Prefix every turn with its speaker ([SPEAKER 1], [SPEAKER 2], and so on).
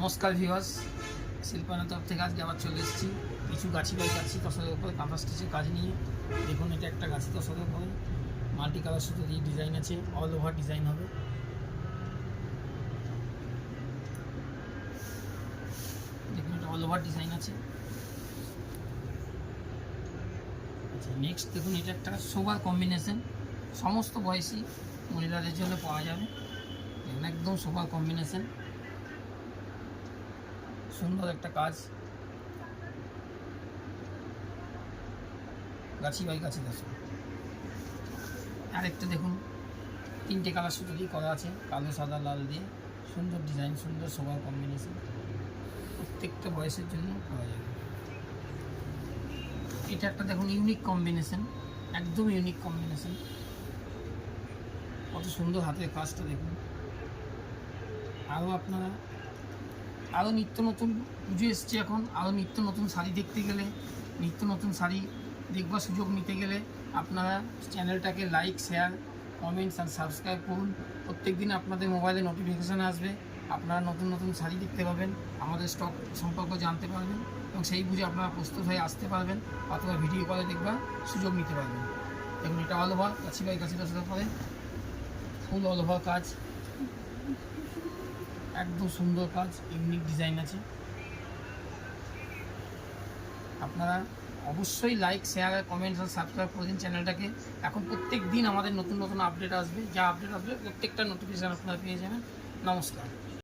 [SPEAKER 1] নমস্কার ভিউয়ার্স, শিল্পায়নের তরফ থেকে আজকে আবার চলে এসেছি কিছু গাছি বাই গাছি তসরের উপরে কাঁথা স্টিচের কাজ নিয়ে। দেখুন, এটা একটা গাছি তসরের উপরে মাল্টি কালার সুতো দিয়ে ডিজাইন আছে, অল ওভার ডিজাইন হবে। দেখুন, এটা অল ওভার ডিজাইন আছে। আচ্ছা, নেক্সট দেখুন, এটা একটা সোবার কম্বিনেশন, সমস্ত বয়সী মহিলাদের জন্য পাওয়া যাবে। দেখুন, একদম সোবার কম্বিনেশন, সুন্দর একটা কাজ, গাছি বাই গাছি দশা। আরেকটা দেখুন, তিনটে কালার সুতো দিয়ে করা আছে, কালো সাদা লাল দিয়ে, সুন্দর ডিজাইন, সুন্দর সবার কম্বিনেশন, প্রত্যেকটা বয়সের জন্য করা যাবে। এটা একটা দেখুন ইউনিক কম্বিনেশন, একদম ইউনিক কম্বিনেশন, কত সুন্দর হাতের কাজটা দেখুন। আরও নিত্য নতুন পুজো এসছে, এখন আরও নিত্য নতুন শাড়ি দেখতে গেলে, নিত্য নতুন শাড়ি দেখবার সুযোগ নিতে গেলে আপনারা চ্যানেলটাকে লাইক, শেয়ার, কমেন্টস আর সাবস্ক্রাইব করুন। প্রত্যেক দিন আপনাদের মোবাইলে নোটিফিকেশান আসবে, আপনারা নতুন নতুন শাড়ি দেখতে পাবেন, আমাদের স্টক সম্পর্কে জানতে পারবেন এবং সেই বুঝে আপনারা প্রস্তুত হয়ে আসতে পারবেন অথবা ভিডিও কলে দেখবার সুযোগ নিতে পারবেন। দেখুন, এটা অল ওভার গাছি বাই গাছি দশটার পরে ফুল অল ওভার কাজ, একদম সুন্দর কাজ, ইউনিক ডিজাইন আছে। আপনারা অবশ্যই লাইক, শেয়ার, কমেন্টস আর সাবস্ক্রাইব করে দিন চ্যানেলটাকে। এখন প্রত্যেক দিন আমাদের নতুন নতুন আপডেট আসবে, যা আপডেট আসবে প্রত্যেকটা নোটিফিকেশান আপনারা পেয়ে যাবেন। নমস্কার।